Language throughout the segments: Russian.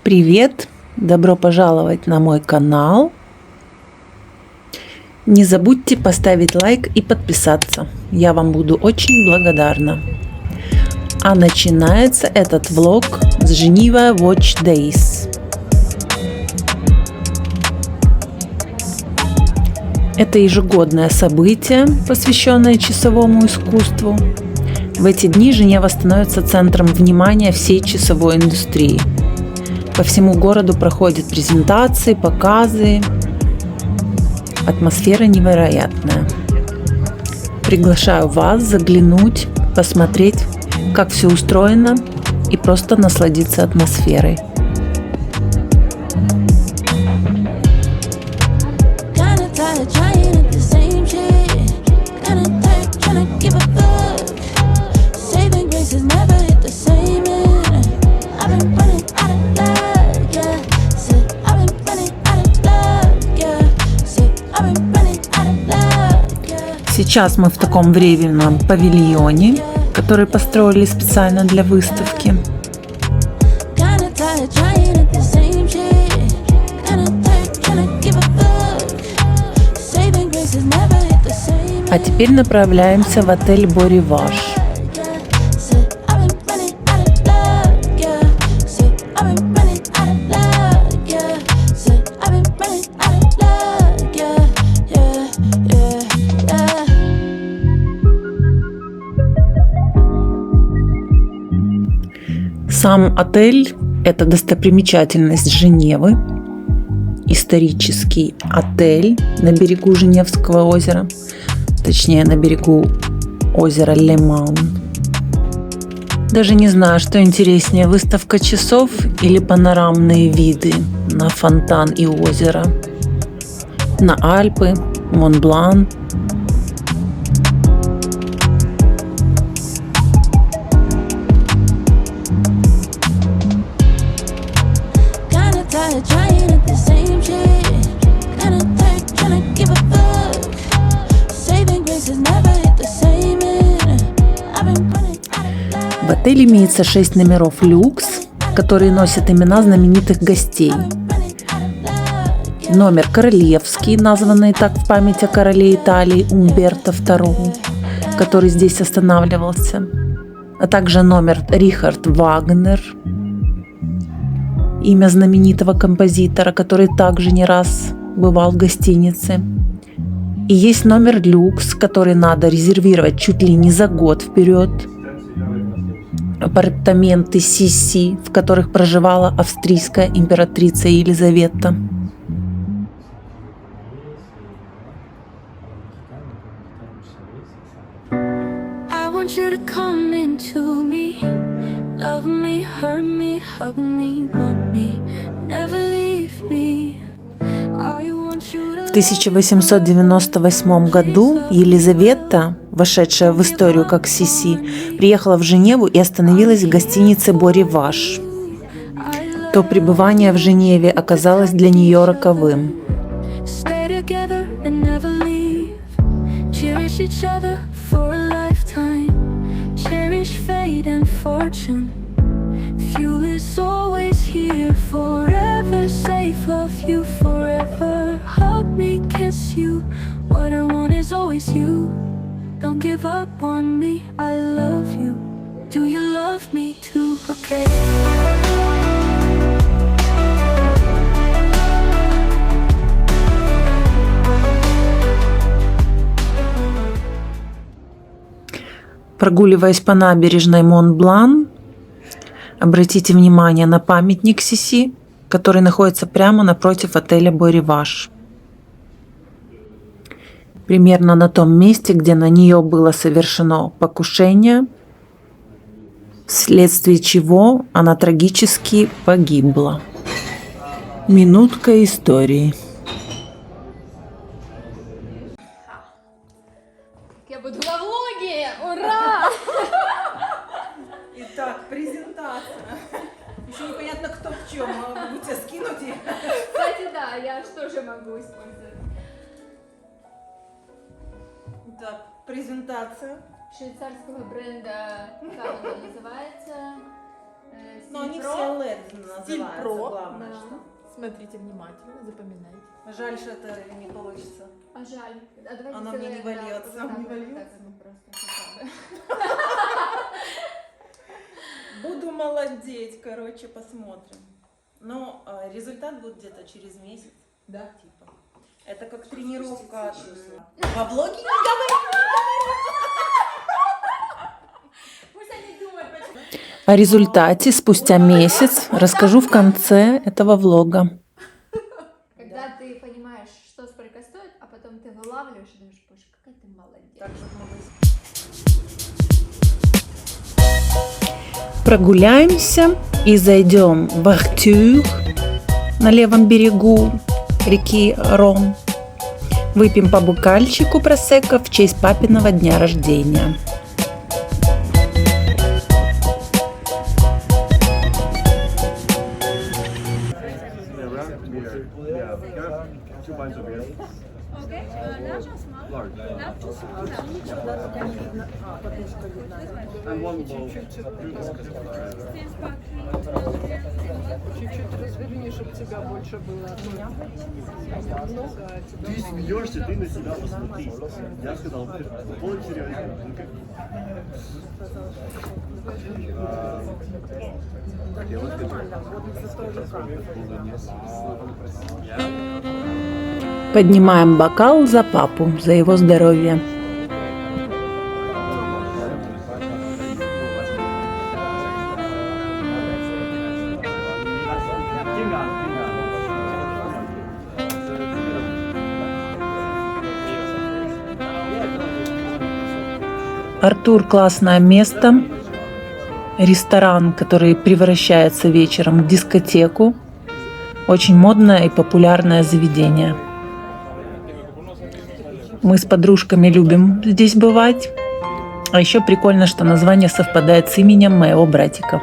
Привет! Добро пожаловать на мой канал. Не забудьте поставить лайк и подписаться. Я вам буду очень благодарна. А начинается этот влог с Geneva Watch Days. Это ежегодное событие, посвященное часовому искусству. В эти дни Женева становится центром внимания всей часовой индустрии. По всему городу проходят презентации, показы. Атмосфера невероятная. Приглашаю вас заглянуть, посмотреть, как все устроено, и просто насладиться атмосферой. Сейчас мы в таком временном павильоне, который построили специально для выставки. А теперь направляемся в отель Beau Rivage. Сам отель – это достопримечательность Женевы, исторический отель на берегу Женевского озера, точнее на берегу озера Леман. Даже не знаю, что интереснее – выставка часов или панорамные виды на фонтан и озеро, на Альпы, Монблан. В отеле имеется 6 номеров люкс, которые носят имена знаменитых гостей. Номер королевский, названный так в память о короле Италии Умберто II, который здесь останавливался, а также номер Рихард Вагнер, имя знаменитого композитора, который также не раз бывал в гостинице. И есть номер люкс, который надо резервировать чуть ли не за год вперед. Апартаменты Сиси, в которых проживала австрийская императрица Елизавета. В 1898 году Елизавета, вошедшая в историю как Сиси, приехала в Женеву и остановилась в гостинице Beau Rivage. То пребывание в Женеве оказалось для нее роковым. What I want is always you. Don't give up on me. I love you. Do you love me too? Okay. Прогуливаясь по набережной Монблан, обратите внимание на памятник Сиси, который находится прямо напротив отеля Beau Rivage. Примерно на том месте, где на нее было совершено покушение, вследствие чего она трагически погибла. Минутка истории. Я буду во влоге! Ура! Итак, презентация. Еще непонятно, кто в чем. Могу тебя скинуть. Кстати, да, я что же могу использовать? Так, презентация. Швейцарского бренда, как он называется? Но они все LED Стиль называется, про. главное, Да. что. Смотрите внимательно, запоминайте. Жаль, что это не получится. А жаль. А давайте Оно мне не сделаем, да, вольется. вот так Не вот, вольется? так вот просто хотя бы. Буду молодеть, короче, посмотрим. Но результат будет где-то через месяц. Да. Типа. Это как тренировка. Во влоге не говори. Пусть они думают, почему. О результате спустя месяц расскажу в конце этого влога. Когда ты понимаешь, что сколько стоит, а потом ты вылавливаешь и думаешь, боже, какая ты молодец. Прогуляемся и зайдем в Артюр на левом берегу реки Рон. Выпьем по бокальчику просекко в честь папиного дня рождения. Yeah, can I have 2 pints of beer? Okay, large or small? Large. Large or small? And one bowl. Ten sparkling. Чуть-чуть разверни, чтобы тебя больше было. Ты смеешься, ты на себя посмотри. Я сказал, вот серьезно. Хотелось Поднимаем бокал за папу, за его здоровье. Артур — классное место. Ресторан, который превращается вечером в дискотеку. Очень модное и популярное заведение. Мы с подружками любим здесь бывать. А еще прикольно, что название совпадает с именем моего братика.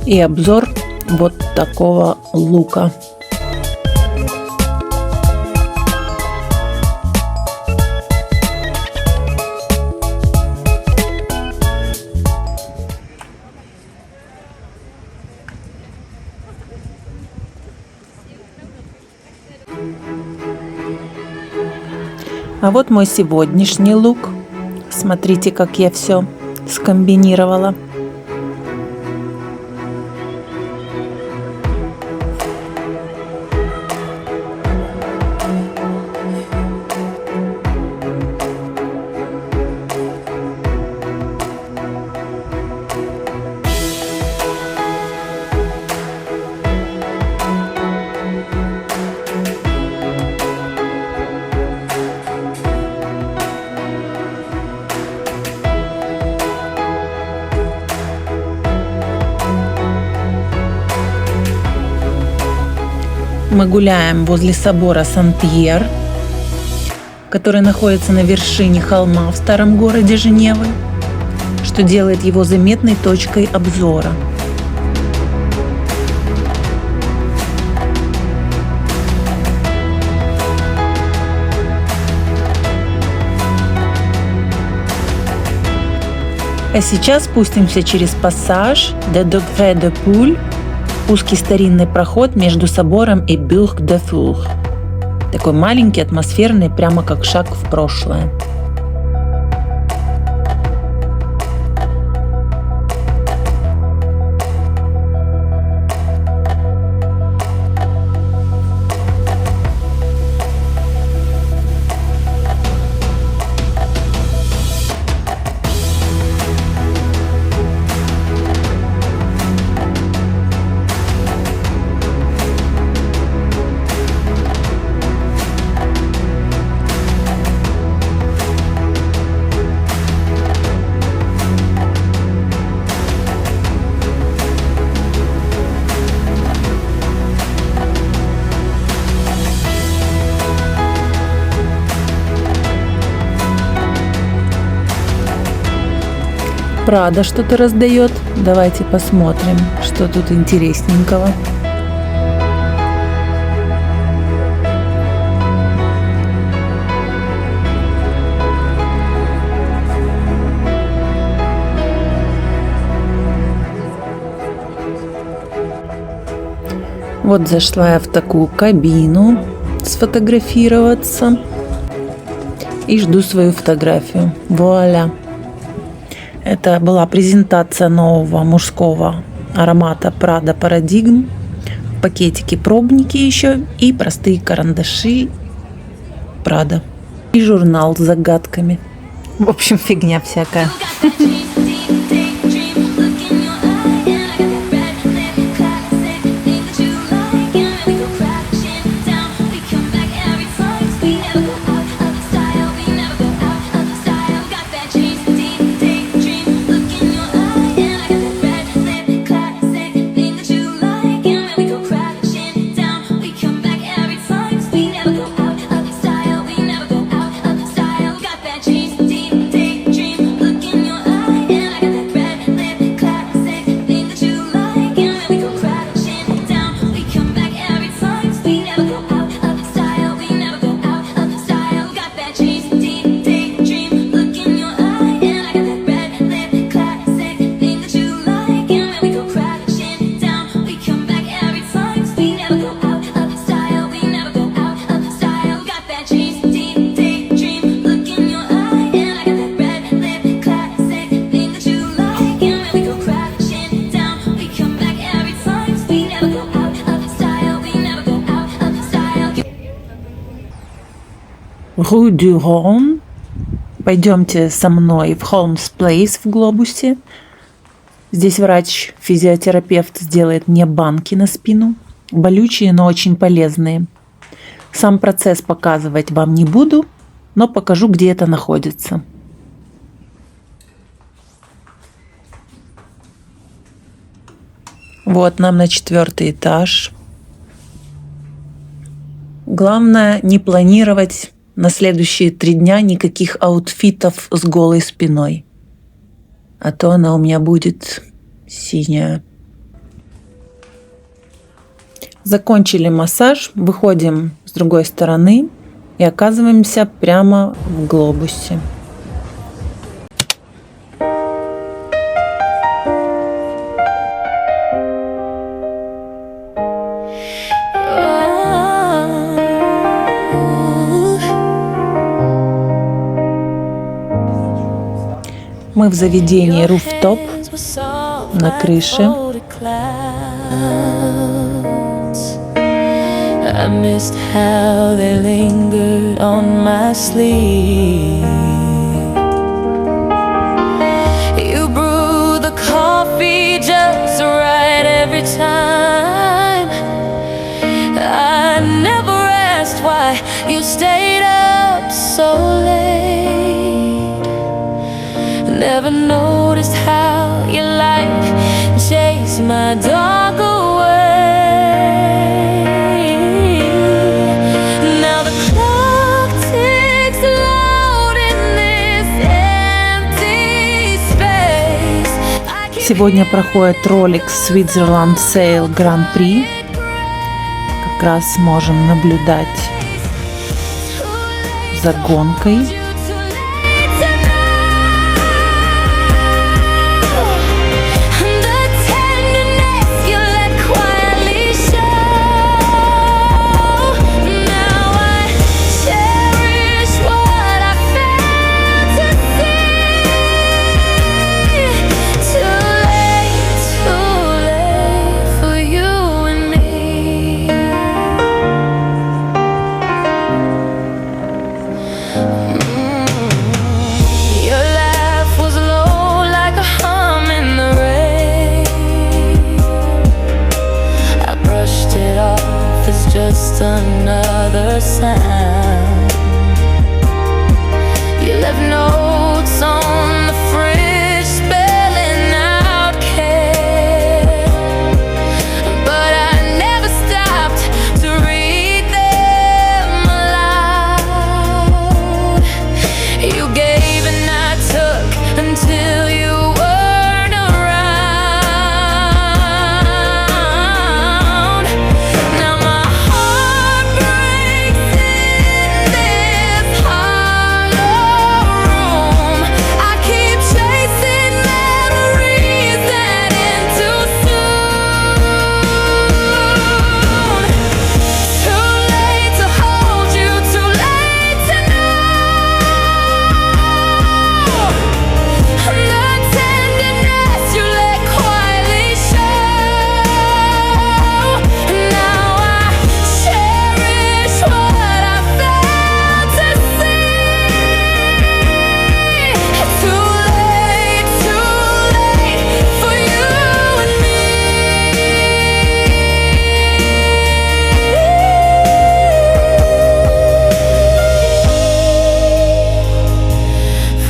И обзор вот такого лука. А вот мой сегодняшний лук. Смотрите, как я все скомбинировала. Мы гуляем возле собора Сан-Пьер, который находится на вершине холма в старом городе Женевы, что делает его заметной точкой обзора. А сейчас спустимся через пассаж de Degré de Poule, узкий старинный проход между собором и Burg de Fur. Такой маленький, атмосферный, прямо как шаг в прошлое. Прада что-то раздает. Давайте посмотрим, что тут интересненького. Вот зашла я в такую кабину сфотографироваться и жду свою фотографию. Вуаля! Это была презентация нового мужского аромата Prada Paradigme. В пакетике пробники еще и простые карандаши Prada. И журнал с загадками. В общем, фигня всякая. Rue du Rhône. Пойдемте со мной в Holmes Place в Глобусе. Здесь врач-физиотерапевт сделает мне банки на спину. Болючие, но очень полезные. Сам процесс показывать вам не буду, но покажу, где это находится. Вот нам на 4-й этаж. Главное не планировать на следующие 3 дня никаких аутфитов с голой спиной. А то она у меня будет синяя. Закончили массаж, выходим с другой стороны и оказываемся прямо в Глобусе. Мы в заведении Rooftop на крыше. I missed how they lingered on my sleeve. You brew the coffee just right every time. I never asked why you stayed up so late. Never noticed how your light chased my dark away. Сегодня проходит Rolex Switzerland Sale Grand Prix. Как раз можем наблюдать за гонкой. another sound. You left notes on the fridge spelling out care, but I never stopped to read them aloud. You gave and I took until you weren't around. Now my heart breaks in this hollow room. I keep chasing memories that end too soon. Too late to hold you, too late to know the tenderness you let quietly show. Now I cherish what I failed to see. Too late for you and me.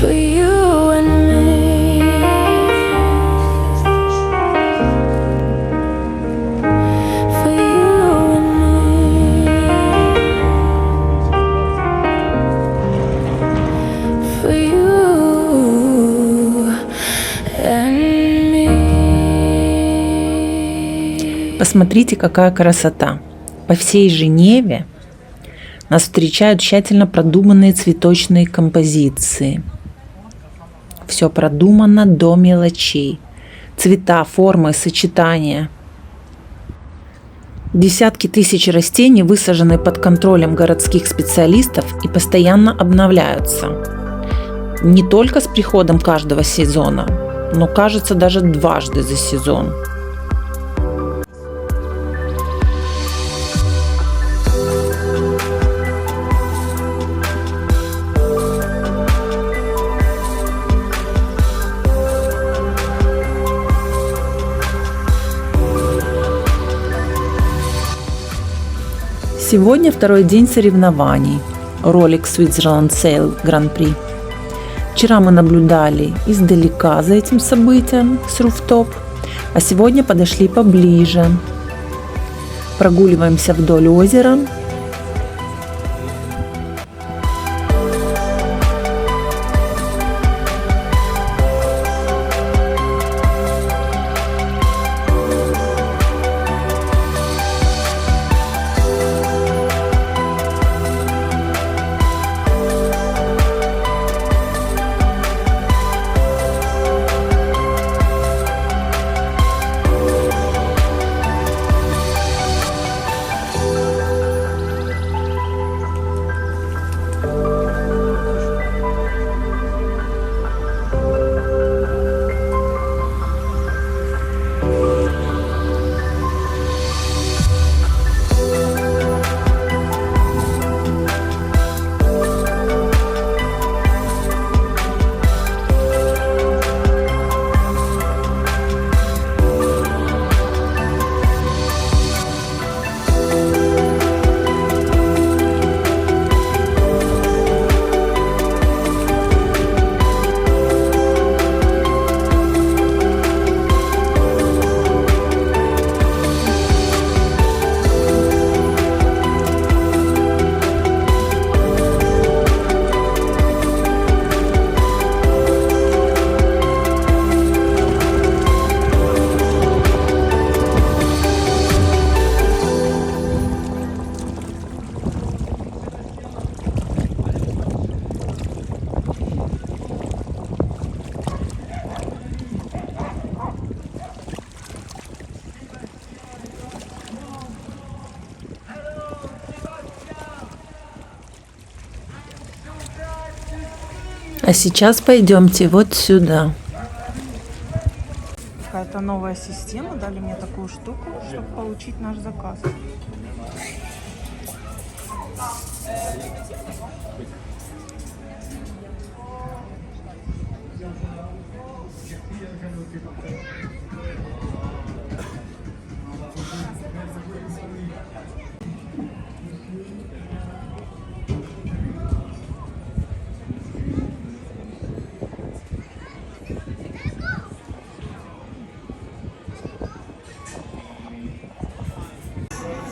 For you and me. For you and me. For you and me. Посмотрите, какая красота. По всей Женеве нас встречают тщательно продуманные цветочные композиции. Все продумано до мелочей. Цвета, формы, сочетания. Десятки тысяч растений высажены под контролем городских специалистов и постоянно обновляются. Не только с приходом каждого сезона, но, кажется, даже дважды за сезон. Сегодня второй день соревнований Rolex Switzerland Sail Grand Prix. Вчера мы наблюдали издалека за этим событием с руфтоп, а сегодня подошли поближе. Прогуливаемся вдоль озера. А сейчас пойдемте вот сюда. Какая-то новая система. Дали мне такую штуку, чтобы получить наш заказ.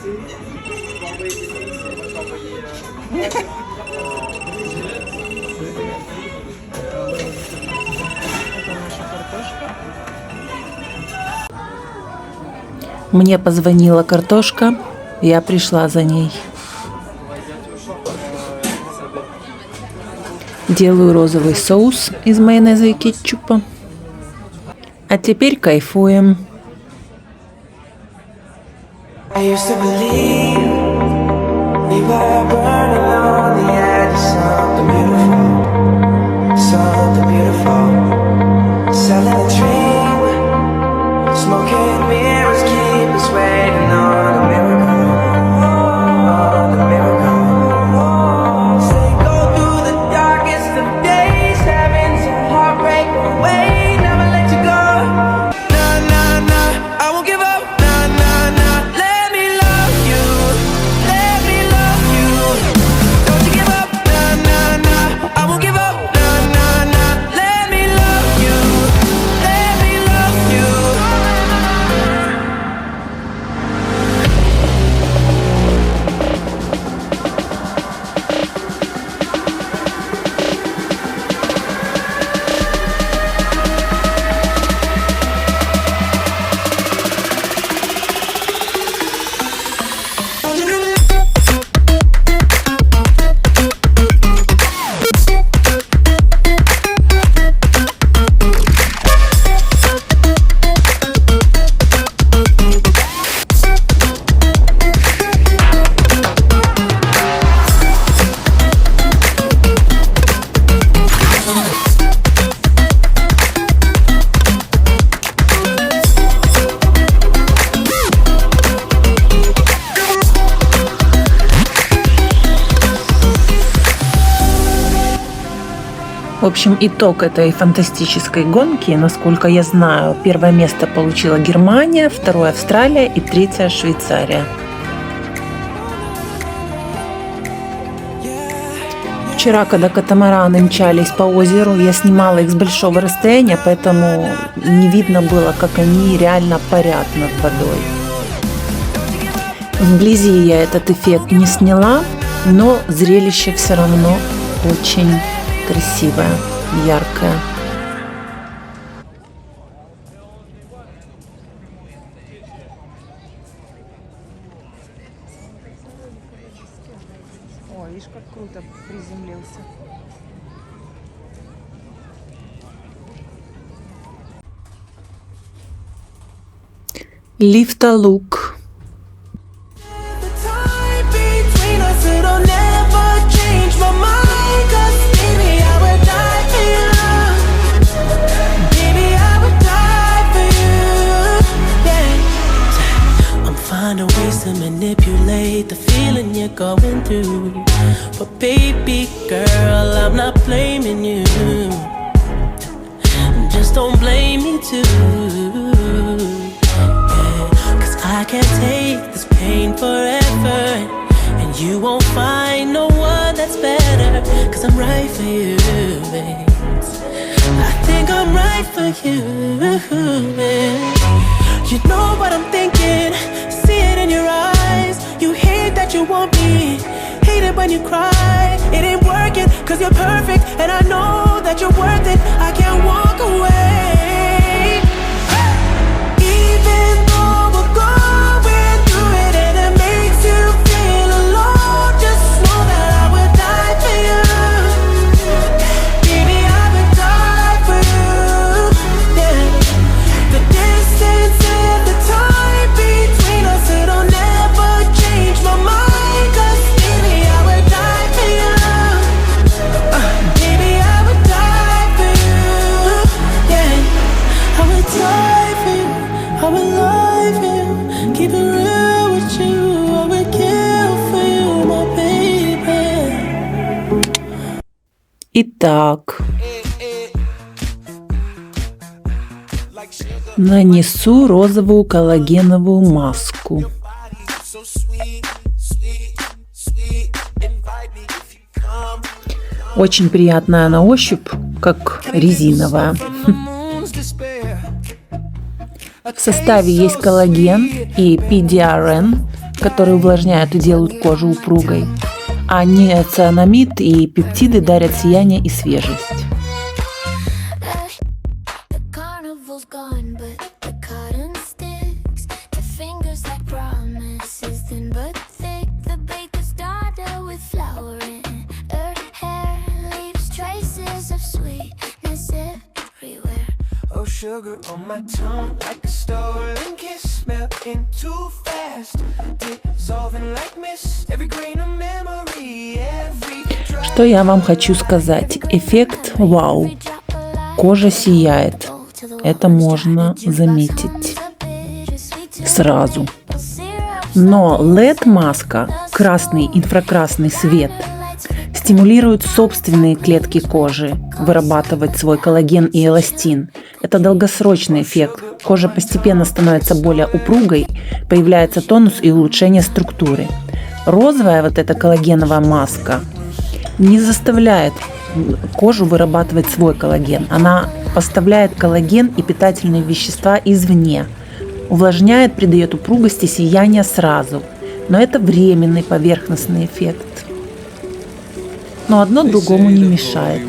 Это наша картошка. Мне позвонила картошка, я пришла за ней. Делаю розовый соус из майонеза и кетчупа. А теперь кайфуем. I used to believe we were burning on the edge of something beautiful, selling a dream, smoking mirrors keep us waiting on a miracle, Say go through the darkest of days, having some heartbreak away, never let you go. Nah, nah, nah, I won't give up. Nah, nah, nah, let me love you. Don't you give up. Nah, nah, nah, I won't give up. Nah, nah, nah, let me love you. В общем, итог этой фантастической гонки, насколько я знаю, первое место получила Германия, второе Австралия и третье Швейцария. Вчера, когда катамараны мчались по озеру, я снимала их с большого расстояния, поэтому не видно было, как они реально парят над водой. Вблизи я этот эффект не сняла, но зрелище все равно очень красивое, яркое. Ой, видишь, как круто приземлился. Лифталук. The time between us, it'll never change my mind. 'Cause baby, I would die for you. Baby, I would die for you. Yeah. I'm finding ways to manipulate the feeling you're going through. But baby girl, I'm not blaming you. Just don't blame me too. I can't take this pain forever, and you won't find no one that's better. 'Cause I'm right for you, babe. I think I'm right for you, babe. You know what I'm thinking, see it in your eyes. You hate that you want me, hate it when you cry. It ain't working 'cause you're perfect, and I know that you're worth it. I can't walk away. Even though we're going through it and it makes you feel alone, just know that I would die for you. Baby, I would die for you. Yeah. The distance and the time between us, it'll never change my mind. 'Cause baby, I would die for you. Baby, I would die for you. Yeah. I would die for you. I would lie for you. Keep it real with you. I would kill for you, my baby. Итак, нанесу розовую коллагеновую маску. Очень приятная на ощупь, как резиновая. В составе есть коллаген и PDRN, которые увлажняют и делают кожу упругой, а ниацинамид и пептиды дарят сияние и свежесть. The carnival's gone, but the cotton sticks. The fingers like promises, thin but thick. The baker's daughter with flour in her hair leaves traces of sweetness everywhere. Oh, sugar on my tongue, like a stolen kiss, melting too fast, dissolving like mist. Every grain of memory, every drop. Что я вам хочу сказать? Эффект вау. Кожа сияет. Это можно заметить сразу. Но LED-маска, красный инфракрасный свет, стимулирует собственные клетки кожи вырабатывать свой коллаген и эластин. Это долгосрочный эффект. Кожа постепенно становится более упругой, появляется тонус и улучшение структуры. Розовая вот эта коллагеновая маска не заставляет кожу вырабатывать свой коллаген. Она поставляет коллаген и питательные вещества извне. Увлажняет, придает упругости, сияние сразу. Но это временный поверхностный эффект. Но одно другому не мешает.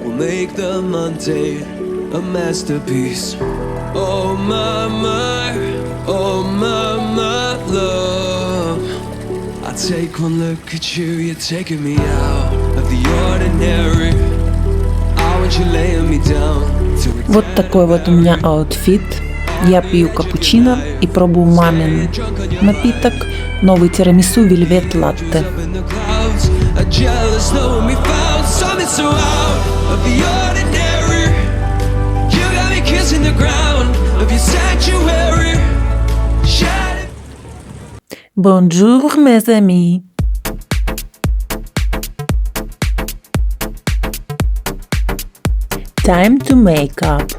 We'll make the mundane a masterpiece. Oh my, oh my love. I take one look at you, you're taking me out of the ordinary. I want you laying me down. Вот такой вот у меня аутфит. Я пью капучино и пробую мамин напиток, новый тирамису Velvet Latte. A jealous knowing we found something so out of the ordinary. You got me kissing the ground of your sanctuary. Bonjour mes amis. Time to make up.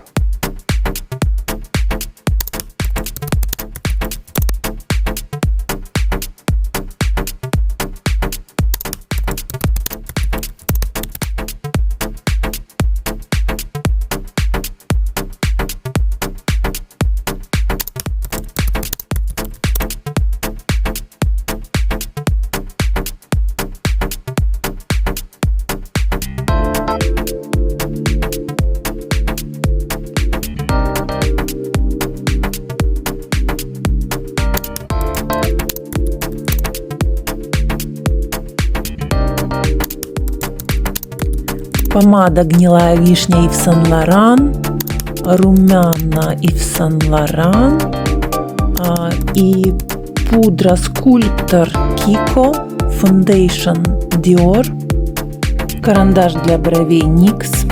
Помада гнилая вишня Yves Saint Laurent, румяна Yves Saint Laurent и пудра Sculptor Kiko, Foundation Dior, карандаш для бровей NYX,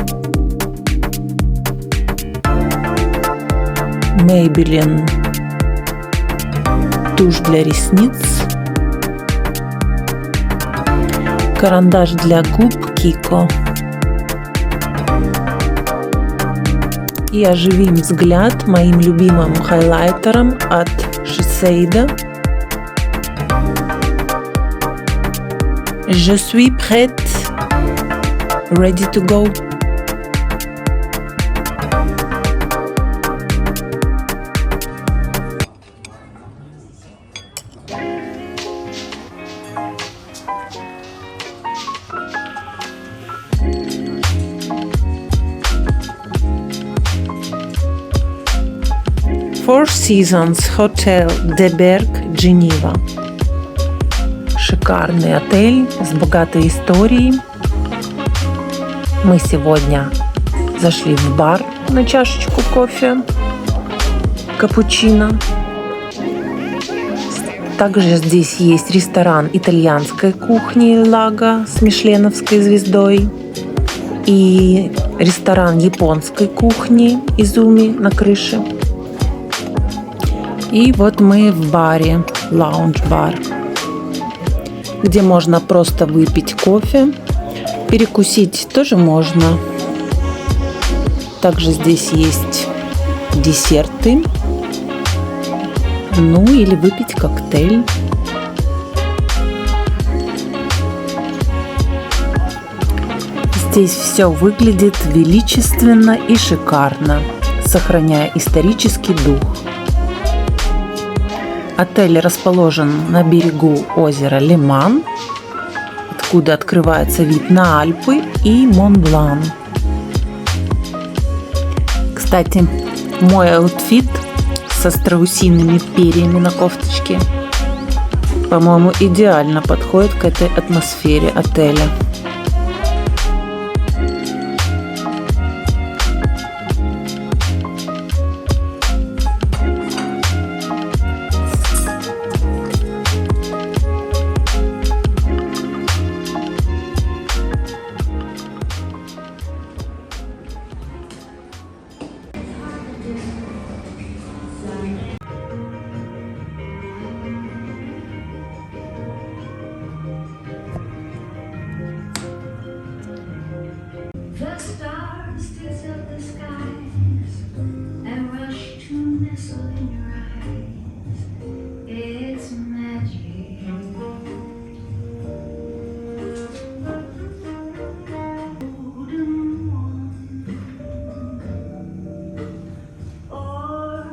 Maybelline тушь для ресниц, карандаш для губ Kiko. И оживим взгляд моим любимым хайлайтером от Shiseido. Je suis prête, ready to go. Four Seasons Hotel de Berg, Geneva. Шикарный отель с богатой историей. Мы сегодня зашли в бар на чашечку кофе, капучино. Также здесь есть ресторан итальянской кухни Лага с мишленовской звездой и ресторан японской кухни Изуми на крыше. И вот мы в баре, лаунж-бар, где можно просто выпить кофе, перекусить тоже можно. Также здесь есть десерты, Ну или выпить коктейль. Здесь все выглядит величественно и шикарно, сохраняя исторический дух. Отель расположен на берегу озера Леман, откуда открывается вид на Альпы и Мон-Блан. Кстати, мой аутфит со страусиными перьями на кофточке, по-моему, идеально подходит к этой атмосфере отеля. The stars tilt up the skies and rush to nestle in your eyes. It's magic. Golden one or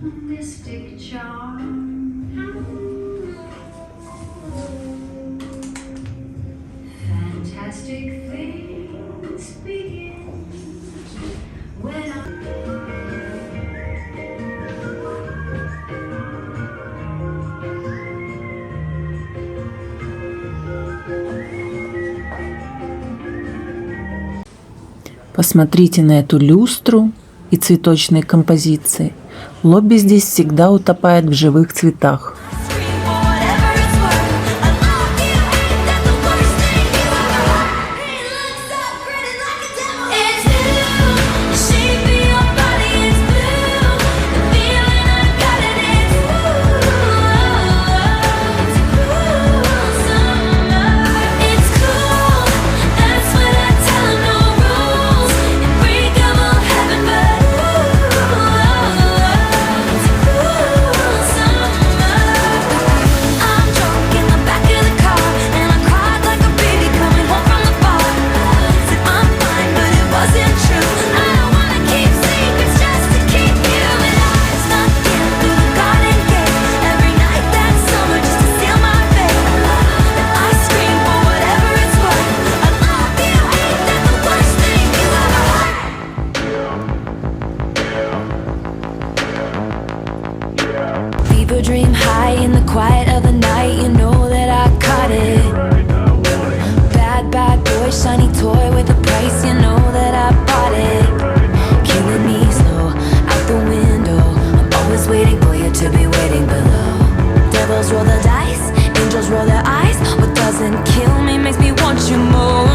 a mystic charm. Fantastic things begin when Посмотрите на эту люстру и цветочные композиции. Лобби здесь всегда утопает в живых цветах. fever dream high in the quiet of the night. You know that I caught it. Bad, bad boy, shiny toy with a price. You know that I bought it. Killing me slow, out the window. I'm always waiting for you to be waiting below. Devils roll the dice, angels roll their eyes. What doesn't kill me makes me want you more.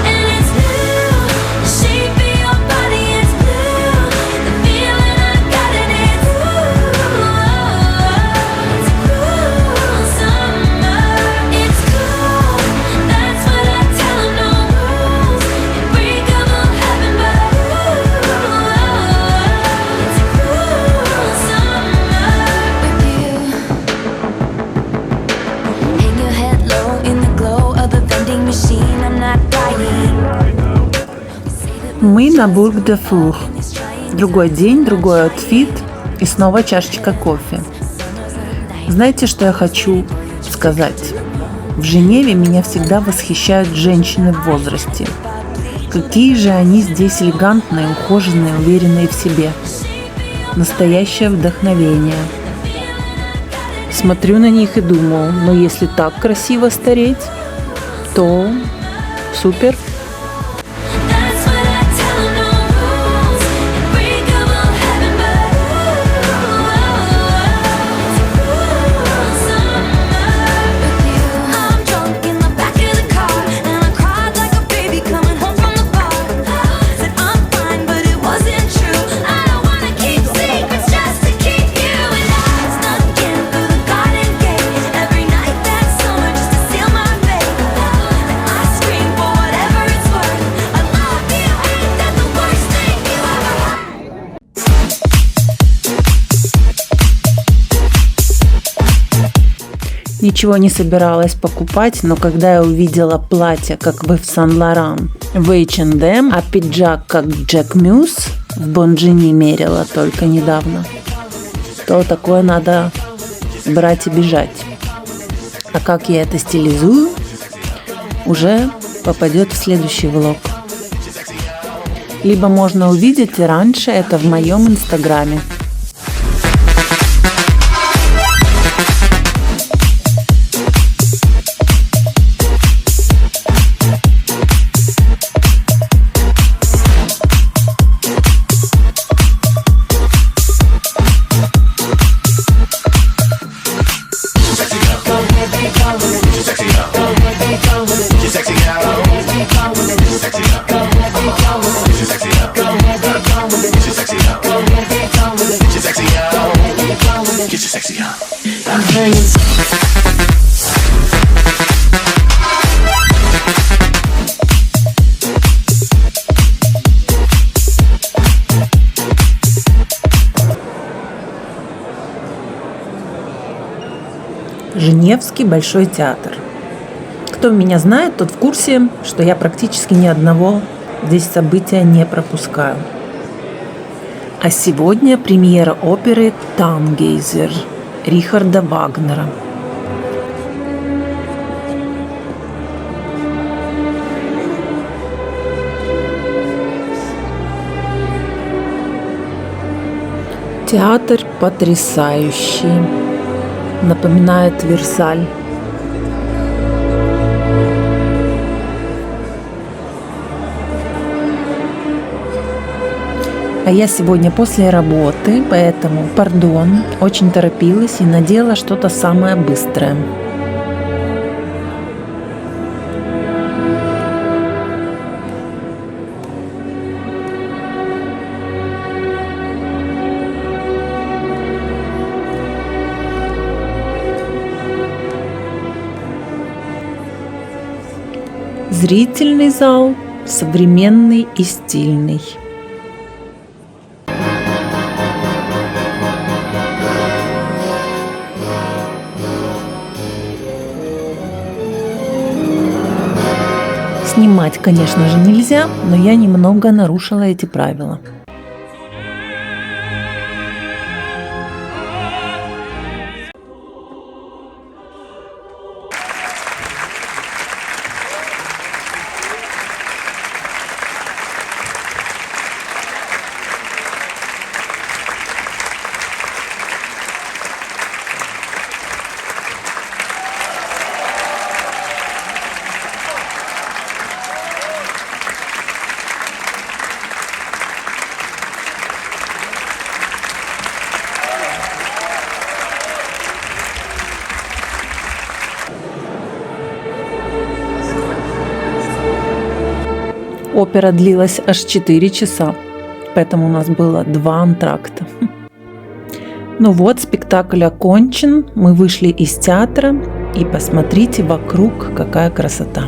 And it's blue, the shape of your body is blue. The feeling I got it is it's cool summer. It's cool, that's what I tell 'em. No rules, unbreakable heaven, but it's cool summer with you. Hang your head low in the glow of the vending machine. I'm not dying. Мы на Бург-де-Фур. Другой день, другой аутфит и снова чашечка кофе. Знаете, что я хочу сказать? В Женеве меня всегда восхищают женщины в возрасте. Какие же они здесь элегантные, ухоженные, уверенные в себе. Настоящее вдохновение. Смотрю на них и думаю, но если так красиво стареть, то супер. That's what I tell 'em. No rules, unbreakable heaven, but it's cool summer with you. I'm drunk in the back of the car, and I cried like a baby coming home from the bar. Said I'm fine, but it wasn't true. I don't wanna keep secrets just to keep you. And I snuck in through the garden gate every night that summer just to seal my fate. And I screamed for whatever Ничего не собиралась покупать, но когда я увидела платье, как в Сен-Лоран, в H&M, а пиджак, как Джек Мюс, в Бонжини мерила только недавно, то такое надо брать и бежать. А как я это стилизую, уже попадет в следующий влог. Либо можно увидеть раньше это в моем инстаграме. Женевский большой театр. Кто меня знает, тот в курсе, что я практически ни одного здесь события не пропускаю. А сегодня премьера оперы «Тангейзер» Рихарда Вагнера. Театр потрясающий. Напоминает Версаль. А я сегодня после работы, поэтому, пардон, очень торопилась и надела что-то самое быстрое. Зрительный зал современный и стильный. Снимать, конечно же, нельзя, но я немного нарушила эти правила. Опера длилась аж 4 часа, поэтому у нас было 2 антракта. Ну вот, спектакль окончен, мы вышли из театра, и посмотрите вокруг, какая красота.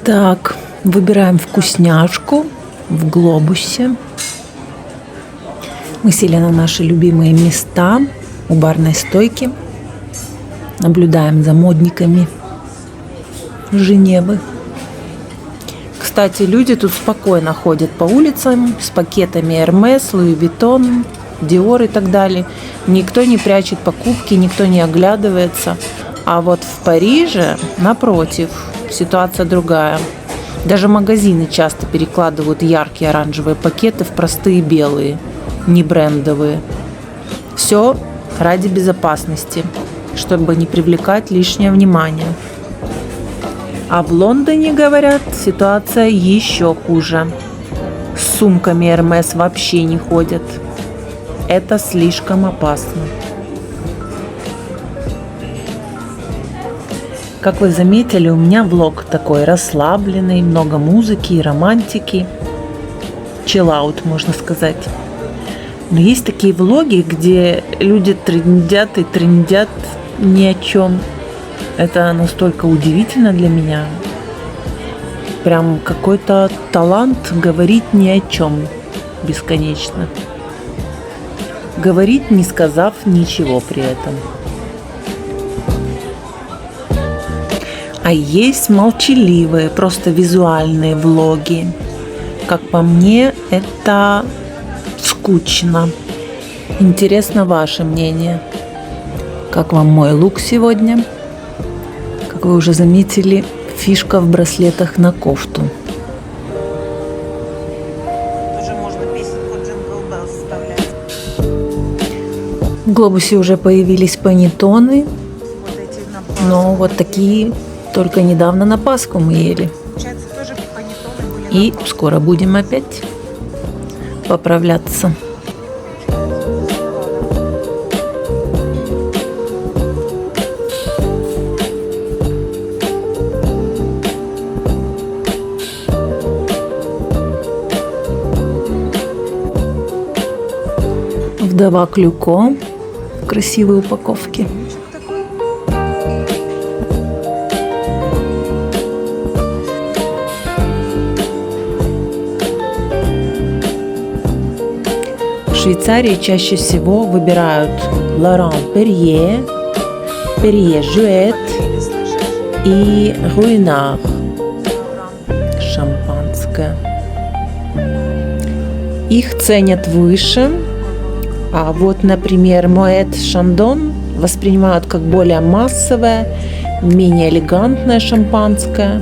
Так, выбираем вкусняшку в глобусе. Мы сели на наши любимые места у барной стойки. Наблюдаем за модниками Женевы. Кстати, люди тут спокойно ходят по улицам с пакетами Hermes, Louis Vuitton, Dior и так далее. Никто не прячет покупки, никто не оглядывается. А вот в Париже, напротив, ситуация другая. Даже магазины часто перекладывают яркие оранжевые пакеты в простые белые. не брендовые. Все ради безопасности, чтобы не привлекать лишнее внимание. А в Лондоне, говорят, ситуация еще хуже. С сумками Hermes вообще не ходят. Это слишком опасно. Как вы заметили, у меня влог такой расслабленный, много музыки и романтики. Chill-out, можно сказать. Но есть такие влоги, где люди трындят и трындят ни о чем. Это настолько удивительно для меня. Прям какой-то талант говорить ни о чем бесконечно. Говорить, не сказав ничего при этом. А есть молчаливые, просто визуальные влоги. Как по мне, это скучно. Интересно ваше мнение. Как вам мой лук сегодня? Как вы уже заметили, фишка в браслетах на кофту. Уже можно песенку Jingle Bells вставлять. В глобусе уже появились панеттоны, Вот эти на Пасху. но вот такие только недавно на Пасху мы ели. Получается, тоже панеттоны были И скоро будем опять поправляться. Вдова Клюко в красивой упаковке. В Швейцарии чаще всего выбирают Laurent Perrier, Perrier Jouet и Ruinart шампанское. Их ценят выше, а вот, например, Moet Chandon воспринимают как более массовое, менее элегантное шампанское,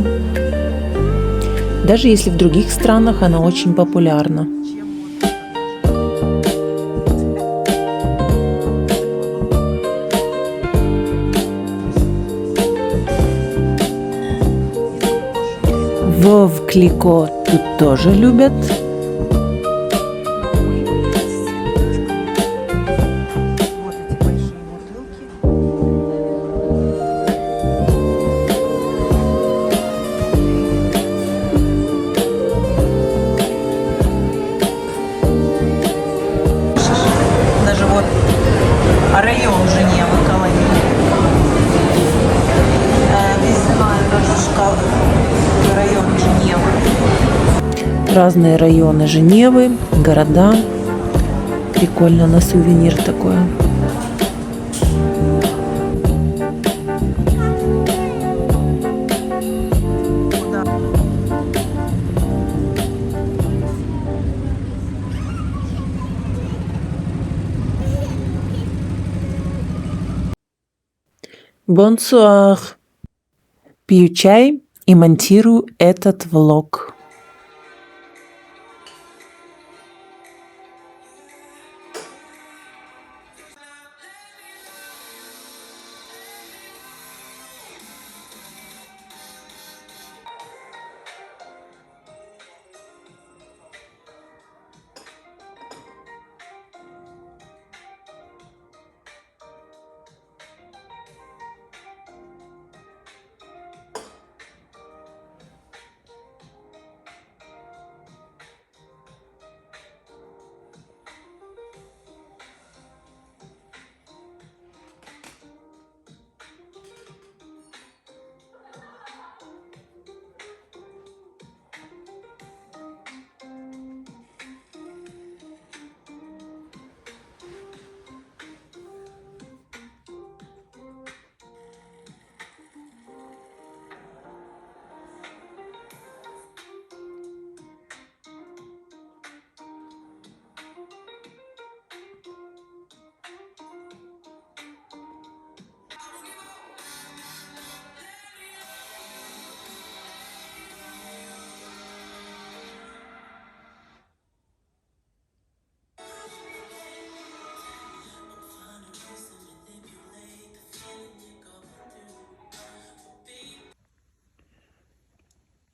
даже если в других странах оно очень популярно. Вов Клико тут тоже любят. вот эти большие бутылки. Даже вот район Женевы, колония. Весной даже шкаф район Женевы. Разные районы Женевы, города. Прикольно на сувенир такое. Бонсуар. Пью чай и монтирую этот влог.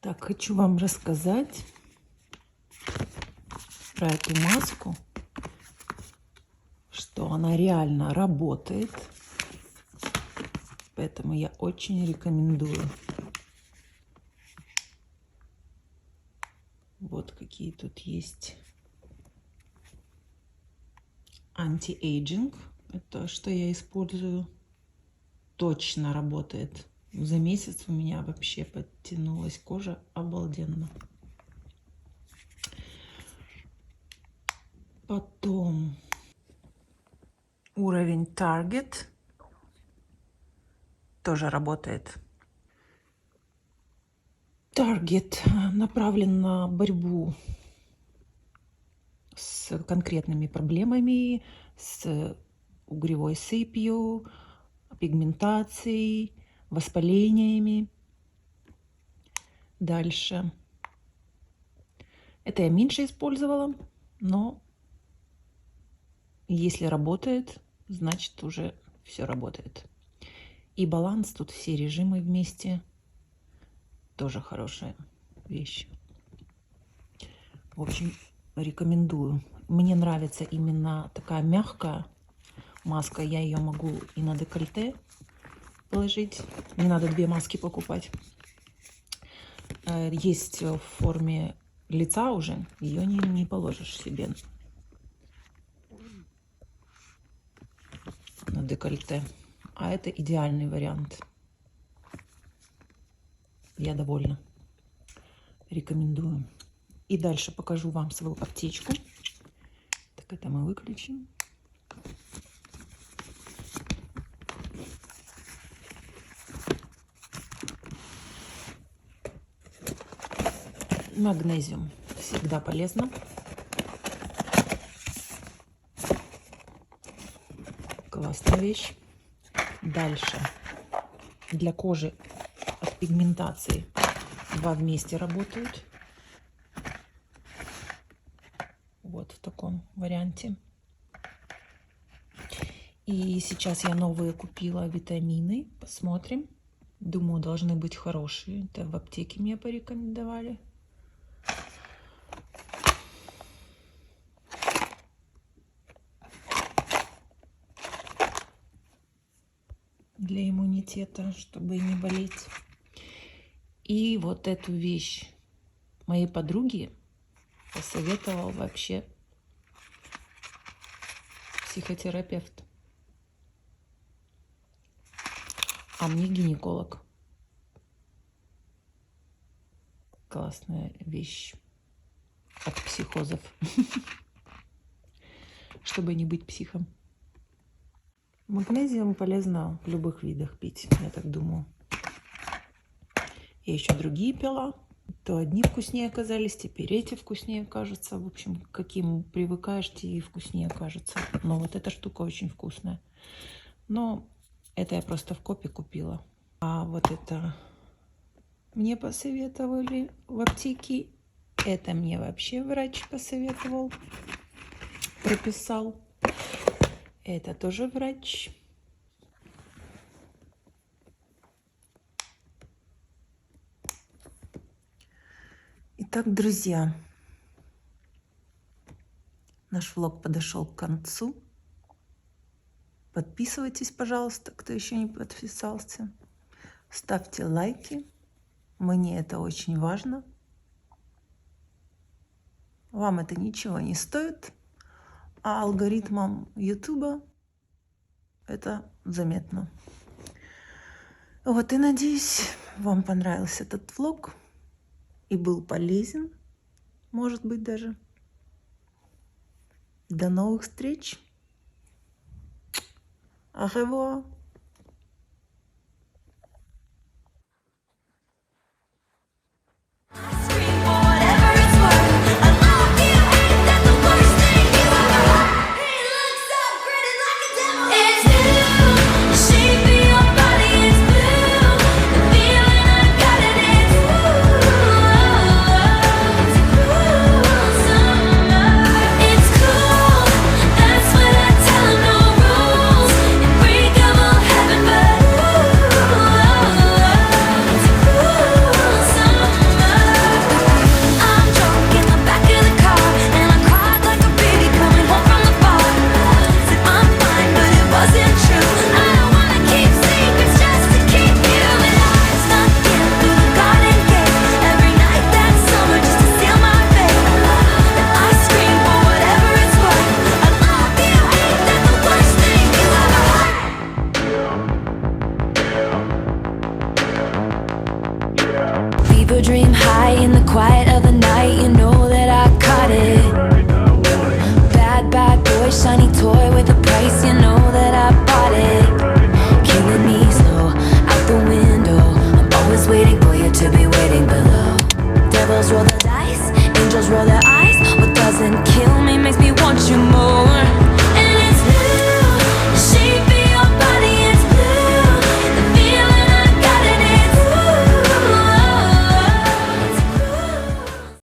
Так, хочу вам рассказать про эту маску, что она реально работает. Поэтому я очень рекомендую. Вот какие тут есть. Анти-эйджинг. Это что я использую. Точно работает. За месяц у меня вообще подтянулась кожа обалденно. Потом уровень Target тоже работает. Target направлен на борьбу с конкретными проблемами, с угревой сыпью, пигментацией, воспалениями. Дальше. Это я меньше использовала, но если работает, значит уже все работает. И баланс, тут все режимы вместе. Тоже хорошая вещь. В общем, рекомендую. Мне нравится именно такая мягкая маска. Я ее могу и на декольте положить. Не надо 2 маски покупать. Есть в форме лица уже. Ее не положишь себе на декольте. А это идеальный вариант. Я довольна. Рекомендую. И дальше покажу вам свою аптечку. Так, это мы выключим. Магнезиум всегда полезно. Классная вещь. Дальше. Для кожи от пигментации 2 вместе работают. Вот в таком варианте. И сейчас я новые купила витамины. Посмотрим. Думаю, должны быть хорошие. Это в аптеке мне порекомендовали. Для иммунитета, чтобы не болеть. И вот эту вещь моей подруге посоветовал вообще психотерапевт. А мне гинеколог. Классная вещь от психозов. Чтобы не быть психом. Магнезиум полезно в любых видах пить, я так думаю. Я еще другие пила. То одни вкуснее оказались, теперь эти вкуснее кажутся. В общем, каким привыкаешь, те и вкуснее кажется. Но вот эта штука очень вкусная. Но это я просто в Копе купила. А вот это мне посоветовали в аптеке. Это мне вообще врач посоветовал, прописал. Это тоже врач. Итак, друзья, наш влог подошел к концу. Подписывайтесь, пожалуйста, кто еще не подписался. Ставьте лайки. Мне это очень важно. Вам это ничего не стоит. А алгоритмам YouTube это заметно. Вот и надеюсь, вам понравился этот влог и был полезен, может быть даже. До новых встреч. Au revoir.